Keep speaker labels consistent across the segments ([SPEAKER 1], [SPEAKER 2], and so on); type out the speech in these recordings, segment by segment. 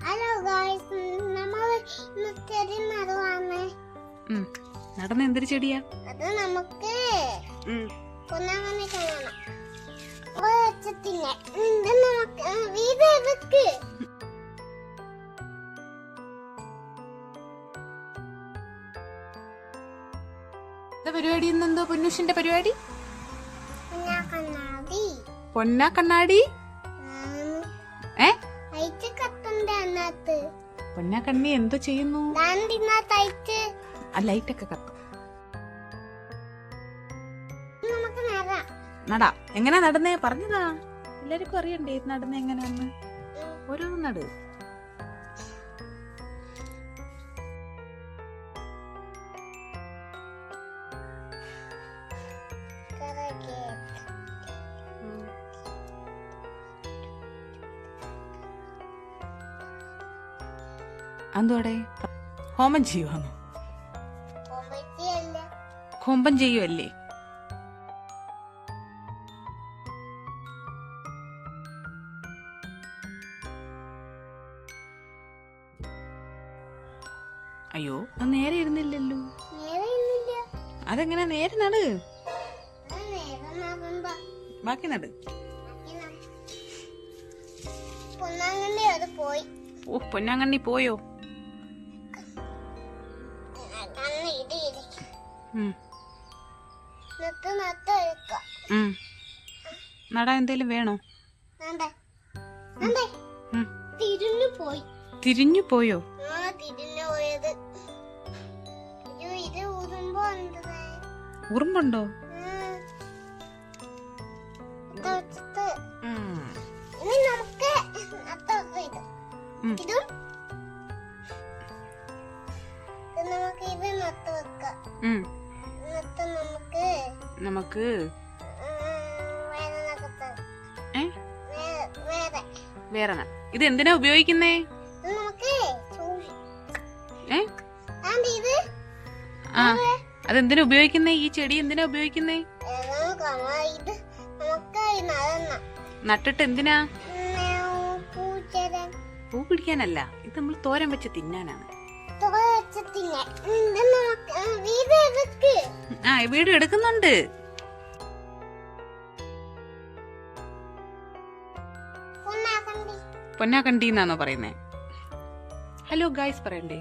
[SPEAKER 1] Hello guys, നമ്മൾ ചെടി നടുവാണ്.
[SPEAKER 2] നടന്ന എന്തൊരു ചെടിയാ
[SPEAKER 1] അത്? നമുക്ക് പൊന്നാങ്കണ്ണി കാണണം. നമുക്ക് വീട് എടുക്ക്.
[SPEAKER 2] പരിപാടി ഇന്നെന്തോ പൊന്നൂഷിന്റെ പരിപാടി?
[SPEAKER 1] പൊന്നാക്കണ്ണാടി.
[SPEAKER 2] പൊന്നാ കണ്ണാടി പൊന്നാ കണ്ണി എന്തോ ചെയ്യുന്നു? ലൈറ്റൊക്കെ കത്തും. നടാ. എങ്ങനെ നടന്നേ പറഞ്ഞതാ, എല്ലാവർക്കും അറിയണ്ടേ നടന്ന എങ്ങനെയാന്ന്. ഓരോന്നും നട്. എന്തോടെ ഹോമം ചെയ്യുവാന്നോ? ഹോമം ചെയ്യുവല്ലേ? അയ്യോ, അത് നേരെ ഇരുന്നില്ലല്ലോ. അതെങ്ങനെ നേരെ നട്, ബാക്കി നട്. ഓ, പൊന്നാങ്കണ്ണി പോയോ? നടാ എന്തേലും വേണോ? തിരിഞ്ഞു പോയോ? ഉറുമ്പുണ്ടോ? നമുക്ക് വേറെ ഇത് എന്തിനാ ഉപയോഗിക്കുന്നേ? ആ, അതെന്തിനാ ഉപയോഗിക്കുന്നേ? ഈ ചെടി എന്തിനാ ഉപയോഗിക്കുന്നേ? നട്ടിട്ട് എന്തിനാ? പൂ പിടിക്കാനല്ല, ഇത് നമ്മൾ തോരൻ വെച്ച് തിന്നാനാണ്. ആ, വീഡിയോ എടുക്കുന്നുണ്ട്. പൊന്നാക്കണ്ടി എന്നാണോ പറയുന്നേ? ഹലോ ഗായ്സ് പറയണ്ടേ?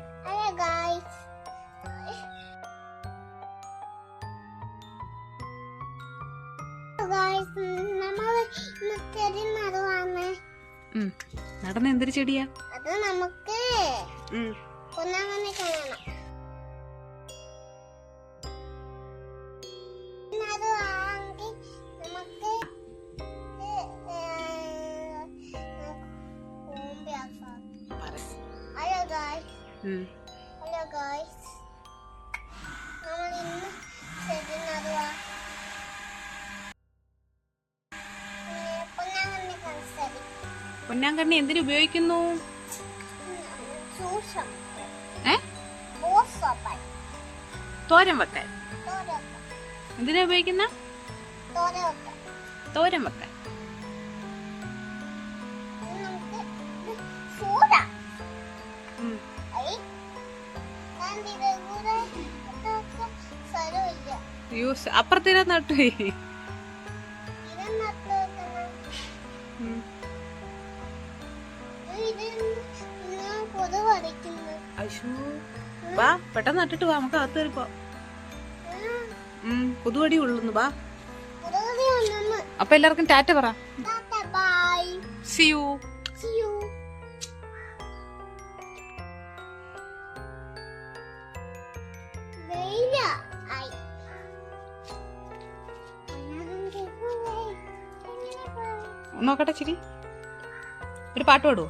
[SPEAKER 2] നടന്ന എന്തൊരു ചെടിയാ?
[SPEAKER 1] അത് നമുക്ക് പൊന്നാങ്കണ്ണി കാണണം. ഹലോ ഗായ്സ്, നമ്മൾ ഇന്ന് ചെടി നടുവാ.
[SPEAKER 2] പൊന്നാങ്കണ്ണി എന്തിനു ഉപയോഗിക്കുന്നു? തോരൻ വെക്കാൻ. എന്തിനാ ഉപയോഗിക്കുന്ന? തോരൻ വെക്കാൻ. അപ്പുറത്തേരാ നട്ടു. വാ, പെട്ടെന്ന് നട്ടിട്ട് വാ, നമുക്ക് അകത്ത് കയറിപ്പോ. പുതുവടി ഉള്ളു. വാ. അപ്പൊ എല്ലാവർക്കും ടാറ്റ പറ. See you. നോക്കട്ടെ ചിരി, ഒരു പാട്ട് പാടുവോ?